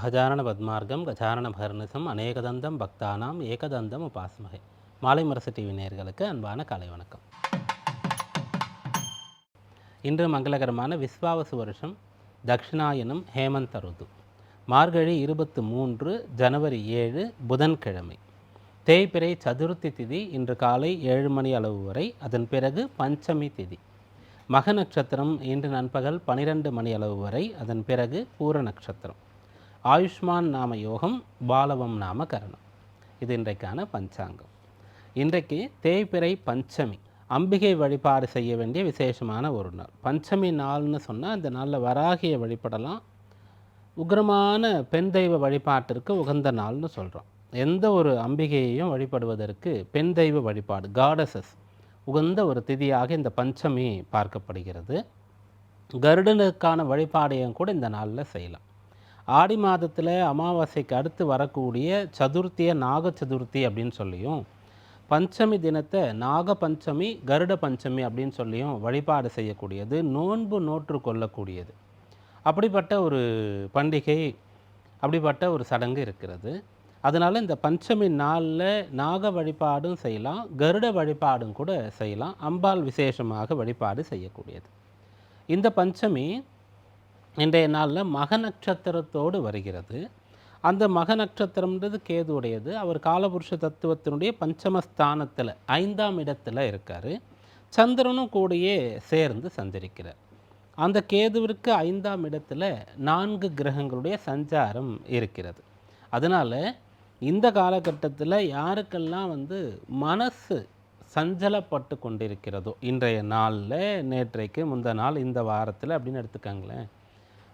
அகஜானன பத்மார்க்கம் கஜானன பர்நிசம் அநேகதந்தம் பக்தானாம் ஏகதந்தம் உபாஸ்மகே. மாலை முரசு டிவி நேயர்களுக்கு அன்பான காலை வணக்கம். இன்று மங்களகரமான விஸ்வாவசு வருஷம் தக்ஷிணாயனம் ஹேமந்த ருது, மார்கழி 23 ஜனவரி 7 புதன்கிழமை, தேய்பிறை சதுர்த்தி திதி இன்று காலை 7 மணி அளவு வரை. அதன் பிறகு பஞ்சமி திதி. மக நட்சத்திரம் இன்று நண்பகல் 12 மணி அளவு வரை. அதன் பிறகு பூர நட்சத்திரம். ஆயுஷ்மான் நாம யோகம், பாலவம் நாம கரணம். இது இன்றைக்கான பஞ்சாங்கம். இன்றைக்கு தேய்பிறை பஞ்சமி, அம்பிகை வழிபாடு செய்ய வேண்டிய விசேஷமான ஒரு நாள். பஞ்சமி நாள்னு சொன்னால் அந்த நாளில் வராகியை வழிபடலாம். உக்ரமான பெண் தெய்வ வழிபாட்டிற்கு உகந்த நாள்னு சொல்கிறோம். எந்த ஒரு அம்பிகையையும் வழிபடுவதற்கு பெண் தெய்வ வழிபாடு, காடசஸ், உகந்த ஒரு திதியாக இந்த பஞ்சமி பார்க்கப்படுகிறது. கருடனுக்கான வழிபாடையும் கூட இந்த நாளில் செய்யலாம். ஆடி மாதத்தில் அமாவாசைக்கு அடுத்து வரக்கூடிய சதுர்த்தியை நாக சதுர்த்தி அப்படின்னு சொல்லியும், பஞ்சமி தினத்தை நாக பஞ்சமி கருட பஞ்சமி அப்படின்னு சொல்லியும் வழிபாடு செய்யக்கூடியது, நோன்பு நோற்று கொள்ளக்கூடியது. அப்படிப்பட்ட ஒரு பண்டிகை, அப்படிப்பட்ட ஒரு சடங்கு இருக்கிறது. அதனால் இந்த பஞ்சமி நாளில் நாக வழிபாடும் செய்யலாம், கருட வழிபாடும் கூட செய்யலாம். அம்பாள் விசேஷமாக வழிபாடு செய்யக்கூடியது. இந்த பஞ்சமி இன்றைய நாளில் மக நட்சத்திரத்தோடு வருகிறது. அந்த மக நட்சத்திரம்ன்றது கேதுவுடையது. அவர் காலபுருஷ தத்துவத்தினுடைய பஞ்சமஸ்தானத்தில் 5ஆம் இடத்துல இருக்கார். சந்திரனும் கூடயே சேர்ந்து சஞ்சரிக்கிறார். அந்த கேதுவிற்கு 5ஆம் இடத்துல 4 கிரகங்களுடைய சஞ்சாரம் இருக்கிறது. அதனால் இந்த காலகட்டத்தில் யாருக்கெல்லாம் மனசு சஞ்சலப்பட்டு கொண்டிருக்கிறதோ, இன்றைய நாளில், நேற்றைக்கு முந்த நாள், இந்த வாரத்தில் அப்படின்னு எடுத்துக்காங்களேன்,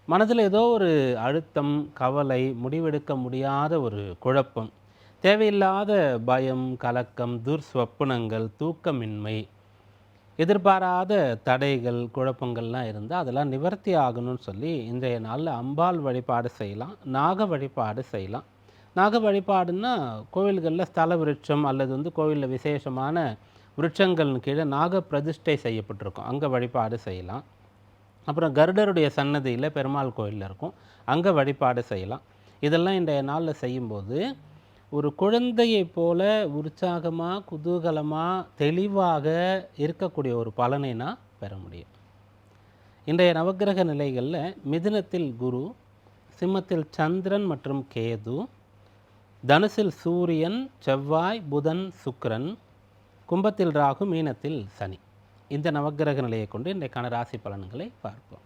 மனதில் ஏதோ ஒரு அழுத்தம், கவலை, முடிவெடுக்க முடியாத ஒரு குழப்பம், தேவையில்லாத பயம், கலக்கம், துர்ஸ்வப்னங்கள், தூக்கமின்மை, எதிர்பாராத தடைகள், குழப்பங்கள்லாம் இருந்தால் அதெல்லாம் நிவர்த்தி ஆகணும்னு சொல்லி இன்றைய நாளில் அம்பாள் வழிபாடு செய்யலாம், நாக வழிபாடு செய்யலாம். நாக வழிபாடுன்னா கோவில்களில் ஸ்தல விருட்சம் அல்லது கோவிலில் விசேஷமான விருட்சங்கள்னு கீழே நாக பிரதிஷ்டை செய்யப்பட்டிருக்கும், அங்கே வழிபாடு செய்யலாம். அப்புறம் கருடருடைய சன்னதியில் பெருமாள் கோயிலில் இருக்கும், அங்கே வழிபாடு செய்யலாம். இதெல்லாம் இன்றைய நாளில் செய்யும்போது ஒரு குழந்தையை போல உற்சாகமாக, குதூகலமாக, தெளிவாக இருக்கக்கூடிய ஒரு பலனை நான் பெற முடியும். இன்றைய நவக்கிரக நிலைகளில் மிதுனத்தில் குரு, சிம்மத்தில் சந்திரன் மற்றும் கேது, தனுசில் சூரியன், செவ்வாய், புதன், சுக்கிரன், கும்பத்தில் ராகு, மீனத்தில் சனி. இந்த நவக்கிரக நிலையை கொண்டு இன்றைக்கான ராசி பலன்களை பார்ப்போம்.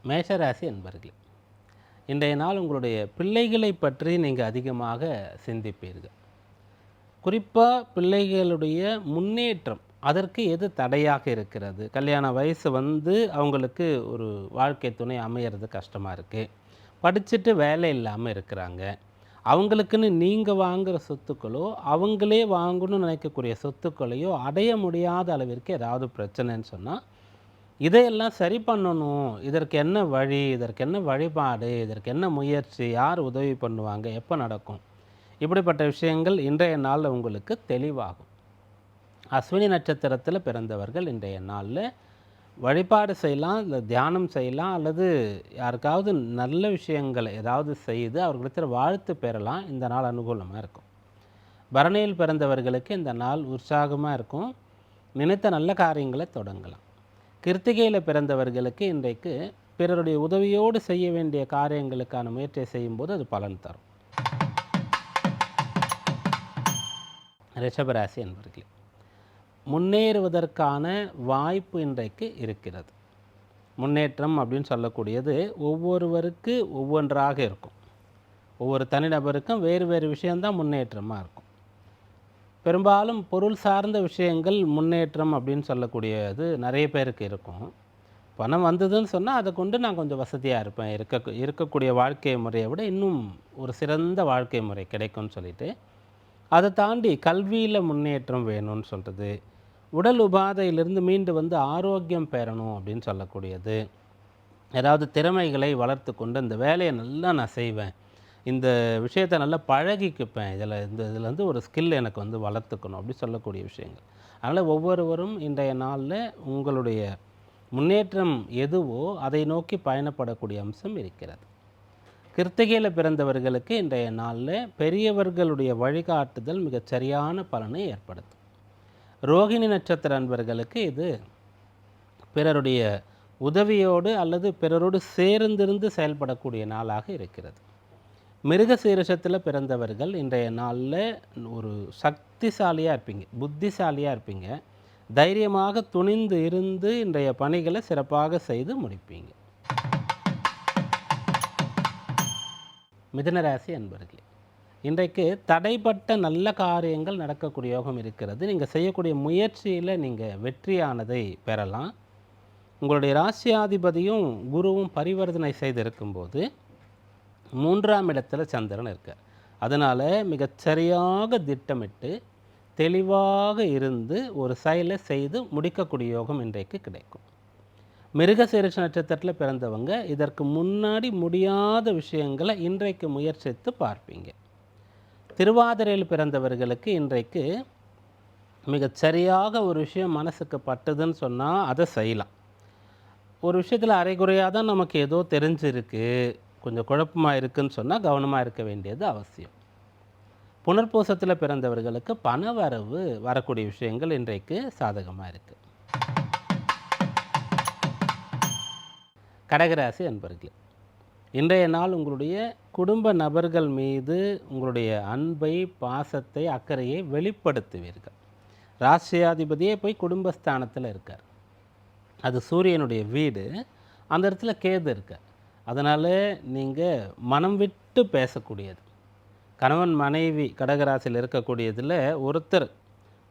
மேஷராசி என்பர்களே, இன்றைய நாள் உங்களுடைய பிள்ளைகளை பற்றி நீங்கள் அதிகமாக சிந்திப்பீர்கள். குறிப்பாக பிள்ளைகளுடைய முன்னேற்றம், அதற்கு எது தடையாக இருக்கிறது? கல்யாண வயசு அவங்களுக்கு ஒரு வாழ்க்கை துணை அமையிறது கஷ்டமாக இருக்குது, படிச்சுட்டு வேலை இல்லாமல் இருக்கிறாங்க, அவங்களுக்குன்னு நீங்கள் வாங்குகிற சொத்துக்களோ அவங்களே வாங்கணும்னு நினைக்கக்கூடிய சொத்துக்களையோ அடைய முடியாத அளவிற்கு ஏதாவது பிரச்சனைன்னு சொன்னால், இதையெல்லாம் சரி பண்ணணும், இதற்கு என்ன வழி, இதற்கு என்ன வழிபாடு, இதற்கு என்ன முயற்சி, யார் உதவி பண்ணுவாங்க, எப்போ நடக்கும், இப்படிப்பட்ட விஷயங்கள் இன்றைய நாளில் உங்களுக்கு தெளிவாகும். அஸ்வினி நட்சத்திரத்தில் பிறந்தவர்கள் இன்றைய நாளில் வழிபாடு செய்யலாம், இல்லை தியானம் செய்யலாம், அல்லது யாருக்காவது நல்ல விஷயங்களை ஏதாவது செய்து அவர்களிடத்தில் வாழ்த்து பெறலாம். இந்த நாள் அனுகூலமாக இருக்கும். பரணியில் பிறந்தவர்களுக்கு இந்த நாள் உற்சாகமாக இருக்கும், நினைத்த நல்ல காரியங்களை தொடங்கலாம். கிருத்திகையில் பிறந்தவர்களுக்கு இன்றைக்கு பிறருடைய உதவியோடு செய்ய வேண்டிய காரியங்களுக்கான முயற்சியை செய்யும்போது அது பலன் தரும். ரிஷபராசி என்பவர்களே, முன்னேறுவதற்கான வாய்ப்பு இன்றைக்கு இருக்கிறது. முன்னேற்றம் அப்படின்னு சொல்லக்கூடியது ஒவ்வொருவருக்கு ஒவ்வொன்றாக இருக்கும். ஒவ்வொரு தனிநபருக்கும் வேறு வேறு விஷயந்தான் முன்னேற்றமாக இருக்கும். பெரும்பாலும் பொருள் சார்ந்த விஷயங்கள் முன்னேற்றம் அப்படின்னு சொல்லக்கூடியது நிறைய பேருக்கு இருக்கும். பணம் வந்ததுன்னு சொன்னால் அதை கொண்டு நான் கொஞ்சம் வசதியாக இருப்பேன், இருக்கக்கூடிய வாழ்க்கை முறையை விட இன்னும் ஒரு சிறந்த வாழ்க்கை முறை கிடைக்கும்னு சொல்லிட்டு, அதை தாண்டி கல்வியில் முன்னேற்றம் வேணும்னு சொல்கிறது, உடல் உபாதையிலிருந்து மீண்டு ஆரோக்கியம் பெறணும் அப்படின்னு சொல்லக்கூடியது, ஏதாவது திறமைகளை வளர்த்து கொண்டு இந்த வேலையை நல்லா நான் செய்வேன், இந்த விஷயத்தை நல்லா பழகிக்குப்பேன், இதில் ஒரு ஸ்கில் எனக்கு வளர்த்துக்கணும் அப்படி சொல்லக்கூடிய விஷயங்கள். அதனால் ஒவ்வொருவரும் இன்றைய நாளில் உங்களுடைய முன்னேற்றம் எதுவோ அதை நோக்கி பயணப்படக்கூடிய அம்சம் இருக்கிறது. கிருத்திகையில் பிறந்தவர்களுக்கு இன்றைய நாளில் பெரியவர்களுடைய வழிகாட்டுதல் மிகச் சரியான பலனை ஏற்படுத்தும். ரோகிணி நட்சத்திர அன்பர்களுக்கு இது பிறருடைய உதவியோடு அல்லது பிறரோடு சேர்ந்திருந்து செயல்படக்கூடிய நாளாக இருக்கிறது. மிருக சீரிஷத்தில் பிறந்தவர்கள் இன்றைய நாளில் ஒரு சக்திசாலியாக இருப்பீங்க, புத்திசாலியாக இருப்பீங்க. தைரியமாக துணிந்து இருந்து இன்றைய பணிகளை சிறப்பாக செய்து முடிப்பீங்க. மிதுனராசி அன்பர்களே, இன்றைக்கு தடைப்பட்ட நல்ல காரியங்கள் நடக்கக்கூடிய யோகம் இருக்கிறது. நீங்கள் செய்யக்கூடிய முயற்சியில் நீங்கள் வெற்றியானதை பெறலாம். உங்களுடைய ராசியாதிபதியும் குருவும் பரிவர்த்தனை செய்திருக்கும்போது 3ஆம் இடத்துல சந்திரன் இருக்கார். அதனால் மிகச்சரியாக திட்டமிட்டு தெளிவாக இருந்து ஒரு செயலை செய்து முடிக்கக்கூடிய யோகம் இன்றைக்கு கிடைக்கும். மிருகசீரிஷ நட்சத்திரத்தில் பிறந்தவங்க இதற்கு முன்னாடி முடியாத விஷயங்களை இன்றைக்கு முயற்சித்து பார்ப்பீங்க. திருவாதிரையில் பிறந்தவர்களுக்கு இன்றைக்கு மிகச்சரியாக ஒரு விஷயம் மனசுக்கு பட்டுதுன்னு சொன்னால் அதை செய்யலாம். ஒரு விஷயத்தில் அரைகுறையாக தான் நமக்கு ஏதோ தெரிஞ்சிருக்கு, கொஞ்சம் குழப்பமாக இருக்குதுன்னு சொன்னால் கவனமாக இருக்க வேண்டியது அவசியம். புனர்பூசத்தில் பிறந்தவர்களுக்கு பண வரவு வரக்கூடிய விஷயங்கள் இன்றைக்கு சாதகமாக இருக்குது. கடகராசி அன்பர்களே, இன்றைய நாள் உங்களுடைய குடும்ப நபர்கள் மீது உங்களுடைய அன்பை, பாசத்தை, அக்கறையை வெளிப்படுத்துவீர்கள். ராசியாதிபதியே போய் குடும்பஸ்தானத்தில் இருக்கார். அது சூரியனுடைய வீடு. அந்த இடத்துல கேது இருக்கார். அதனால் நீங்கள் மனம் விட்டு பேசக்கூடியது. கணவன் மனைவி கடகராசியில் இருக்கக்கூடியதில் ஒருத்தர்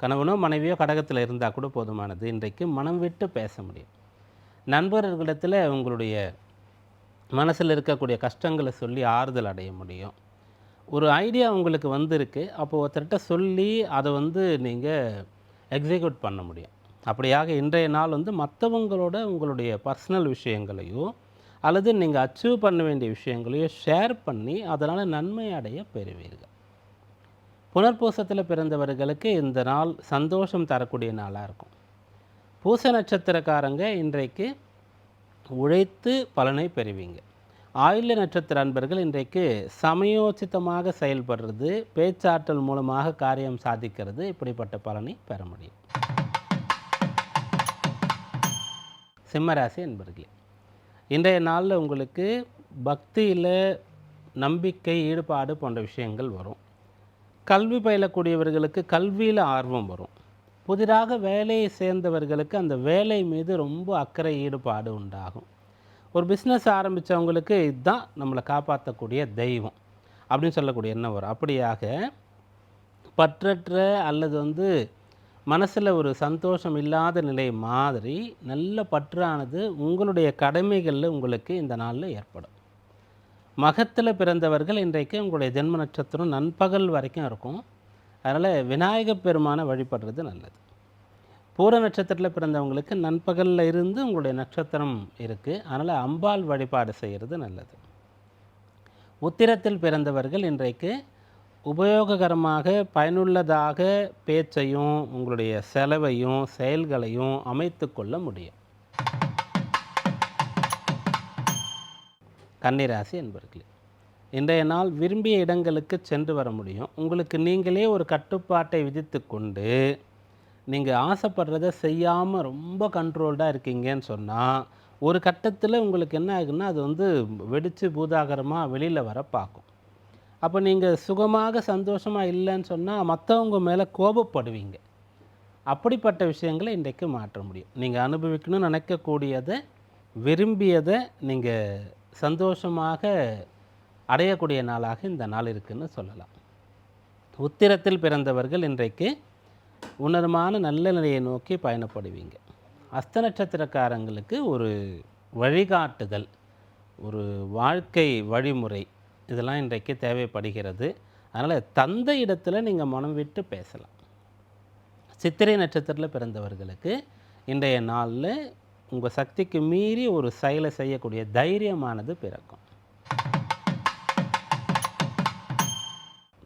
கணவனோ மனைவியோ கடகத்தில் இருந்தால் கூட போதுமானது. இன்றைக்கு மனம் விட்டு பேச முடியும். நண்பர்களிடத்தில் உங்களுடைய மனசில் இருக்கக்கூடிய கஷ்டங்களை சொல்லி ஆறுதல் அடைய முடியும். ஒரு ஐடியா உங்களுக்கு வந்திருக்கு, அப்போது ஒருத்தர்கிட்ட சொல்லி அதை நீங்கள் எக்ஸிக்யூட் பண்ண முடியும். அப்படியாக இன்றைய நாள் மற்றவங்களோட உங்களுடைய பர்சனல் விஷயங்களையோ அல்லது நீங்கள் அச்சீவ் பண்ண வேண்டிய விஷயங்களையோ ஷேர் பண்ணி அதனால் நன்மை அடைய பெறுவீர்கள். புனர்பூசத்தில் பிறந்தவர்களுக்கு இந்த நாள் சந்தோஷம் தரக்கூடிய நாளாக இருக்கும். பூச நட்சத்திரக்காரங்க இன்றைக்கு உழைத்து பலனை பெறுவீங்க. ஆயில்ய நட்சத்திர அன்பர்கள் இன்றைக்கு சமயோசிதமாக செயல்படுறது, பேச்சாற்றல் மூலமாக காரியம் சாதிக்கிறது, இப்படிப்பட்ட பலனை பெற முடியும். சிம்மராசி அன்பர்களே, இன்றைய நாளில் உங்களுக்கு பக்தியில் நம்பிக்கை, ஈடுபாடு போன்ற விஷயங்கள் வரும். கல்வி பயிலக்கூடியவர்களுக்கு கல்வியில் ஆர்வம் வரும். புதிதாக வேலையை சேர்ந்தவர்களுக்கு அந்த வேலை மீது ரொம்ப அக்கறை, ஈடுபாடு உண்டாகும். ஒரு பிஸ்னஸ் ஆரம்பித்தவங்களுக்கு இதுதான் நம்மளை காப்பாற்றக்கூடிய தெய்வம் அப்படின்னு சொல்லக்கூடிய எண்ணம் வரும். அப்படியாக பற்றற்ற அல்லது மனசில் ஒரு சந்தோஷம் இல்லாத நிலை மாதிரி நல்ல பற்றானது உங்களுடைய கடமைகளில் உங்களுக்கு இந்த நாளில் ஏற்படும். மகத்தில் பிறந்தவர்கள் இன்றைக்கு உங்களுடைய ஜென்ம நட்சத்திரம் நண்பகல் வரைக்கும் இருக்கும். அதனால் விநாயகப் பெருமானை வழிபடுறது நல்லது. பூர நட்சத்திரத்தில் பிறந்தவங்களுக்கு நண்பகலில் இருந்து உங்களுடைய நட்சத்திரம் இருக்குது. அதனால் அம்பாள் வழிபாடு செய்கிறது நல்லது. உத்திரத்தில் பிறந்தவர்கள் இன்றைக்கு உபயோககரமாக பயனுள்ளதாக பேச்சையும் உங்களுடைய செலவையும் செயல்களையும் அமைத்து கொள்ள முடியும். கன்னிராசி என்பர்களே, இன்றைய நாள் விரும்பிய இடங்களுக்கு சென்று வர முடியும். உங்களுக்கு நீங்களே ஒரு கட்டுப்பாட்டை விதித்து கொண்டு நீங்கள் ஆசைப்படுறதை செய்யாமல் ரொம்ப கண்ட்ரோல்டாக இருக்கீங்கன்னு சொன்னால் ஒரு கட்டத்தில் உங்களுக்கு என்ன ஆகுன்னா அது வெடித்து பூதாகரமாக வெளியில் வர பார்க்கும். அப்போ நீங்கள் சுகமாக சந்தோஷமாக இல்லைன்னு சொன்னால் மற்றவங்க மேலே கோபப்படுவீங்க. அப்படிப்பட்ட விஷயங்களை இன்றைக்கு மாற்ற முடியும். நீங்கள் அனுபவிக்கணும்னு நினைக்கக்கூடியதை, விரும்பியதை நீங்கள் சந்தோஷமாக அடையக்கூடிய நாளாக இந்த நாள் இருக்குதுன்னு சொல்லலாம். உத்திரத்தில் பிறந்தவர்கள் இன்றைக்கு உன்னதமான நல்ல நிலையை நோக்கி பயணப்படுவீங்க. அஸ்த நட்சத்திரக்காரங்களுக்கு ஒரு வழிகாட்டுதல், ஒரு வாழ்க்கை வழிமுறை இதெல்லாம் இன்றைக்கு தேவைப்படுகிறது. அதனால் தந்தை இடத்துல நீங்கள் மனம் விட்டு பேசலாம். சித்திரை நட்சத்திரத்தில் பிறந்தவர்களுக்கு இன்றைய நாளில் உங்கள் சக்திக்கு மீறி ஒரு செயலை செய்யக்கூடிய தைரியமானது பிறக்கும்.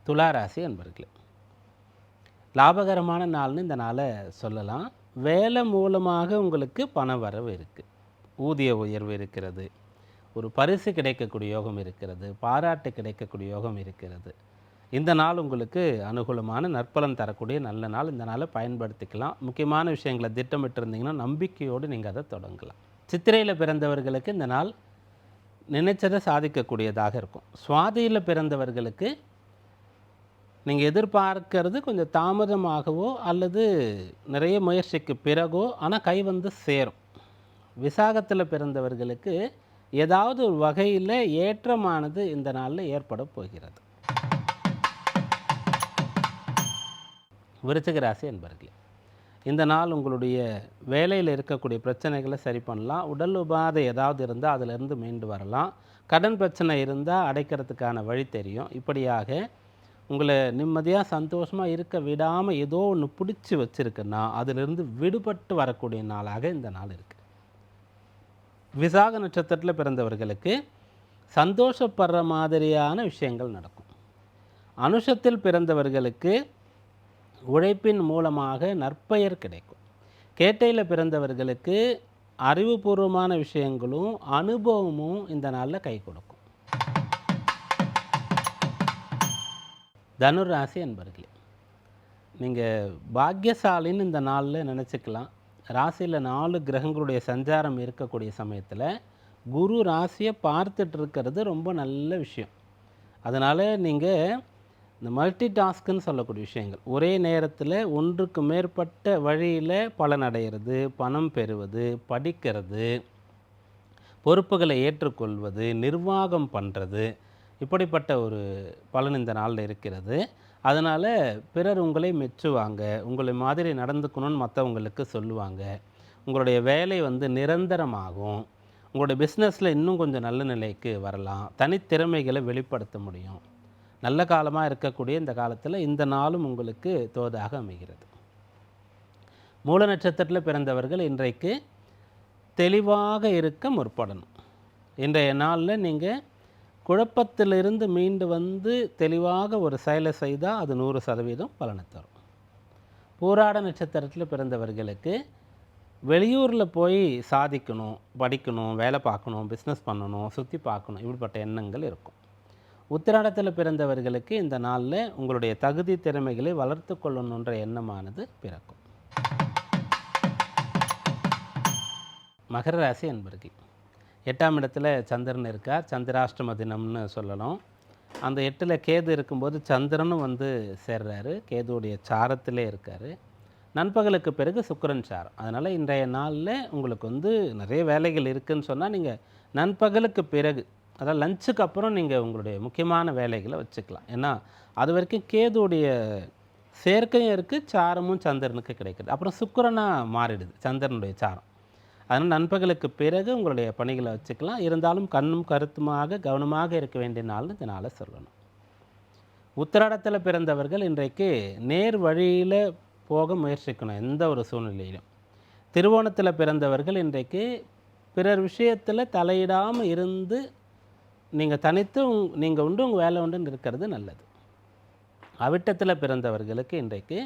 துளாராசி அன்பர்களே, லாபகரமான நாள்னு இந்த நாளை சொல்லலாம். வேலை மூலமாக உங்களுக்கு பண வரவு இருக்குது, ஊதிய உயர்வு இருக்கிறது, ஒரு பரிசு கிடைக்கக்கூடிய யோகம் இருக்கிறது, பாராட்டு கிடைக்கக்கூடிய யோகம் இருக்கிறது. இந்த நாள் உங்களுக்கு அனுகூலமான நற்பலன் தரக்கூடிய நல்ல நாள். இந்த நாளை பயன்படுத்திக்கலாம். முக்கியமான விஷயங்களை திட்டமிட்டு இருந்தீங்கன்னா நம்பிக்கையோடு நீங்கள் அதை தொடங்கலாம். சித்திரையில் பிறந்தவர்களுக்கு இந்த நாள் நினைச்சதை சாதிக்கக்கூடியதாக இருக்கும். சுவாதியில் பிறந்தவர்களுக்கு நீங்கள் எதிர்பார்க்கிறது கொஞ்சம் தாமதமாகவோ அல்லது நிறைய முயற்சிக்கு பிறகோ ஆனால் கை வந்து சேரும். விசாகத்தில் பிறந்தவர்களுக்கு ஏதாவது ஒரு வகையில் ஏற்றமானது இந்த நாளில் ஏற்பட போகிறது. விருச்சிக ராசி என்பர்களே, இந்த நாள் உங்களுடைய வேலையில் இருக்கக்கூடிய பிரச்சனைகளை சரி பண்ணலாம். உடல் உபாதை ஏதாவது இருந்தால் அதிலிருந்து மீண்டு வரலாம். கடன் பிரச்சனை இருந்தால் அடைக்கிறதுக்கான வழி தெரியும். இப்படியாக உங்களை நிம்மதியாக சந்தோஷமாக இருக்க விடாமல் ஏதோ ஒன்று பிடிச்சி வச்சுருக்குன்னா அதிலிருந்து விடுபட்டு வரக்கூடிய நாளாக இந்த நாள் இருக்குது. விசாக நட்சத்திரத்தில் பிறந்தவர்களுக்கு சந்தோஷப்படுற மாதிரியான விஷயங்கள் நடக்கும். அனுஷத்தில் பிறந்தவர்களுக்கு உழைப்பின் மூலமாக நற்பெயர் கிடைக்கும். கேட்டையில் பிறந்தவர்களுக்கு அறிவுபூர்வமான விஷயங்களும் அனுபவமும் இந்த நாளில் கை கொடுக்கும். தனுர் ராசி என்பர்களே, நீங்கள் பாக்கியசாலின்னு இந்த நாளில் நினச்சிக்கலாம். ராசியில் 4 கிரகங்களுடைய சஞ்சாரம் இருக்கக்கூடிய சமயத்தில் குரு ராசியை பார்த்துட்டு இருக்கிறது ரொம்ப நல்ல விஷயம். அதனால் நீங்கள் இந்த மல்டி டாஸ்க்குன்னு சொல்லக்கூடிய விஷயங்கள், ஒரே நேரத்தில் ஒன்றுக்கு மேற்பட்ட வழியில் பலனடைகிறது, பணம் பெறுவது, படிக்கிறது, பொறுப்புகளை ஏற்றுக்கொள்வது, நிர்வாகம் பண்ணுறது, இப்படிப்பட்ட ஒரு பலன் இந்த நாளில் இருக்கிறது. அதனால் பிறர் உங்களை மெச்சுவாங்க, உங்களை மாதிரி நடந்துக்கணும்னு மற்றவங்களுக்கு சொல்லுவாங்க. உங்களுடைய வேலை வந்து நிரந்தரமாகும். உங்களுடைய பிஸ்னஸில் இன்னும் கொஞ்சம் நல்ல நிலைக்கு வரலாம். தனித்திறமைகளை வெளிப்படுத்த முடியும். நல்ல காலமாக இருக்கக்கூடிய இந்த காலத்தில் இந்த நாளும் உங்களுக்கு தோதாக அமைகிறது. மூல நட்சத்திரத்தில் பிறந்தவர்கள் இன்றைக்கு தெளிவாக இருக்க முற்படணும். இன்றைய நாளில் நீங்கள் குழப்பத்திலிருந்து மீண்டு வந்து தெளிவாக ஒரு செயலை செய்தால் அது 100% பலனை தரும். பூராட நட்சத்திரத்தில் பிறந்தவர்களுக்கு வெளியூரில் போய் சாதிக்கணும், படிக்கணும், வேலை பார்க்கணும், பிஸ்னஸ் பண்ணணும், சுற்றி பார்க்கணும், இப்படிப்பட்ட எண்ணங்கள் இருக்கும். உத்திராடத்தில் பிறந்தவர்களுக்கு இந்த நாளில் உங்களுடைய தகுதி திறமைகளை வளர்த்து கொள்ளணுன்ற எண்ணமானது பிறக்கும். மகர ராசி என்பர்கள், 8ஆம் இடத்துல சந்திரன் இருக்கார். சந்திராஷ்டம தினம்னு சொல்லணும். அந்த 8ல் கேது இருக்கும்போது சந்திரனும் வந்து சேர்றாரு, கேதுவுடைய சாரத்திலே இருக்கார். நண்பகலுக்கு பிறகு சுக்கிரன் சாரம். அதனால் இன்றைய நாளில் உங்களுக்கு வந்து நிறைய வேலைகள் இருக்குதுன்னு சொன்னால் நீங்கள் நண்பகலுக்கு பிறகு, அதாவது லஞ்சுக்கு அப்புறம் நீங்கள் உங்களுடைய முக்கியமான வேலைகளை வச்சுக்கலாம். ஏன்னா அது வரைக்கும் கேதுவுடைய சேர்க்கையும் இருக்குது, சாரமும் சந்திரனுக்கு கிடைக்குது. அப்புறம் சுக்கிரனாக மாறிடுது சந்திரனுடைய சாரம். அதனால் நண்பகலுக்கு பிறகு உங்களுடைய பணிகளை வச்சுக்கலாம். இருந்தாலும் கண்ணும் கருத்துமாக கவனமாக இருக்க வேண்டிய நாள்னு இந்த நாளை சொல்லணும். உத்திராடத்தில் பிறந்தவர்கள் இன்றைக்கு நேர் வழியில் போக முயற்சிக்கணும் எந்த ஒரு சூழ்நிலையிலும். திருவோணத்தில் பிறந்தவர்கள் இன்றைக்கு பிறர் விஷயத்தில் தலையிடாமல் இருந்து நீங்கள் தனித்து நீங்கள் உண்டு உங்கள் வேலை உண்டுன்னு இருக்கிறது நல்லது. அவிட்டத்தில் பிறந்தவர்களுக்கு இன்றைக்கு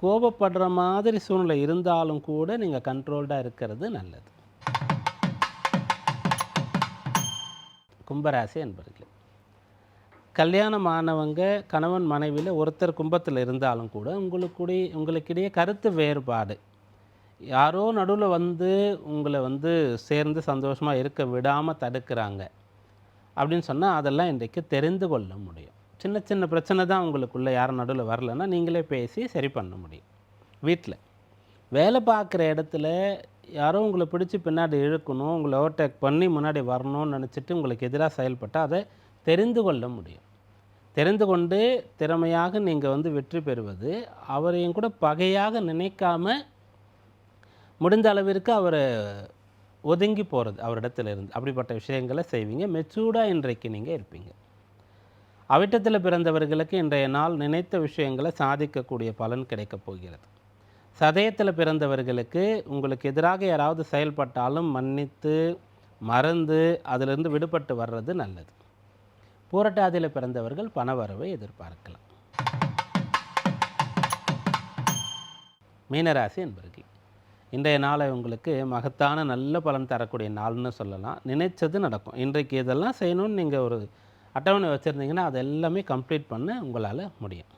கோபப்படுற மாதிரி சூழ்நிலை இருந்தாலும் கூட நீங்கள் கண்ட்ரோல்டாக இருக்கிறது நல்லது. கும்பராசி என்பர்கள், கல்யாணமானவங்க கணவன் மனைவியில் ஒருத்தர் கும்பத்தில் இருந்தாலும் கூட உங்களுக்கிடையே கருத்து வேறுபாடு, யாரோ நடுவில் வந்து உங்களை வந்து சேர்ந்து சந்தோஷமாக இருக்க விடாமல் தடுக்கிறாங்க அப்படின்னு சொன்னால் அதெல்லாம் இன்றைக்கு தெரிந்து கொள்ள முடியும். சின்ன சின்ன பிரச்சனை தான் உங்களுக்குள்ளே யாரும் நடுவில் வரலைன்னா நீங்களே பேசி சரி பண்ண முடியும். வீட்டில் வேலை பார்க்குற இடத்துல யாரோ உங்களை பிடிச்சி பின்னாடி இழுக்கணும், உங்களை ஓவர்டேக் பண்ணி முன்னாடி வரணும்னு நினச்சிட்டு உங்களுக்கு எதிராக செயல்பட்டால் அதை தெரிந்து கொள்ள முடியும். தெரிந்து கொண்டு திறமையாக நீங்கள் வந்து வெற்றி பெறுவது, அவரையும் கூட பகையாக நினைக்காம முடிந்த அளவிற்கு அவரை ஒதுங்கி போகிறது அவரிடத்துல இருந்து, அப்படிப்பட்ட விஷயங்களை செய்வீங்க. மெச்சூர்டாக இன்றைக்கு நீங்கள் இருப்பீங்க. அவிட்டத்தில் பிறந்தவர்களுக்கு இன்றைய நாள் நினைத்த விஷயங்களை சாதிக்கக்கூடிய பலன் கிடைக்கப் போகிறது. சதயத்தில் பிறந்தவர்களுக்கு உங்களுக்கு எதிராக யாராவது செயல்பட்டாலும் மன்னித்து மறந்து அதிலிருந்து விடுபட்டு வர்றது நல்லது. பூரட்டாதியில் பிறந்தவர்கள் பணவரவை எதிர்பார்க்கலாம். மீனராசி என்பர்கள், இன்றைய நாளை உங்களுக்கு மகத்தான நல்ல பலன் தரக்கூடிய நாள்னு சொல்லலாம். நினைச்சது நடக்கும். இன்றைக்கு இதெல்லாம் செய்யணும்னு நீங்கள் ஒரு அட்டவணை வச்சுருந்தீங்கன்னா அது எல்லாமே கம்ப்ளீட் பண்ண உங்களால் முடியும்.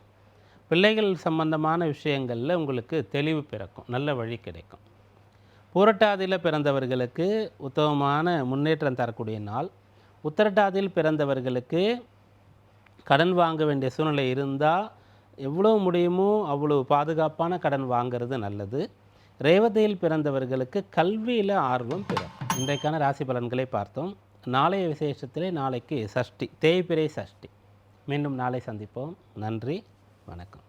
பிள்ளைகள் சம்பந்தமான விஷயங்களில் உங்களுக்கு தெளிவு பிறக்கும், நல்ல வழி கிடைக்கும். பூரட்டாதியில் பிறந்தவர்களுக்கு உத்தமமான முன்னேற்றம் தரக்கூடிய நாள். உத்திரட்டாதியில் பிறந்தவர்களுக்கு கடன் வாங்க வேண்டிய சூழ்நிலை இருந்தால் எவ்வளோ முடியுமோ அவ்வளோ பாதுகாப்பான கடன் வாங்கிறது நல்லது. ரேவதியில் பிறந்தவர்களுக்கு கல்வியில் ஆர்வம் பெறும். இன்றைக்கான ராசி பலன்களை பார்த்தோம். நாளைய விசேஷத்திலே நாளைக்கு சஷ்டி, தேய்பிறை சஷ்டி. மீண்டும் நாளை சந்திப்போம். நன்றி, வணக்கம்.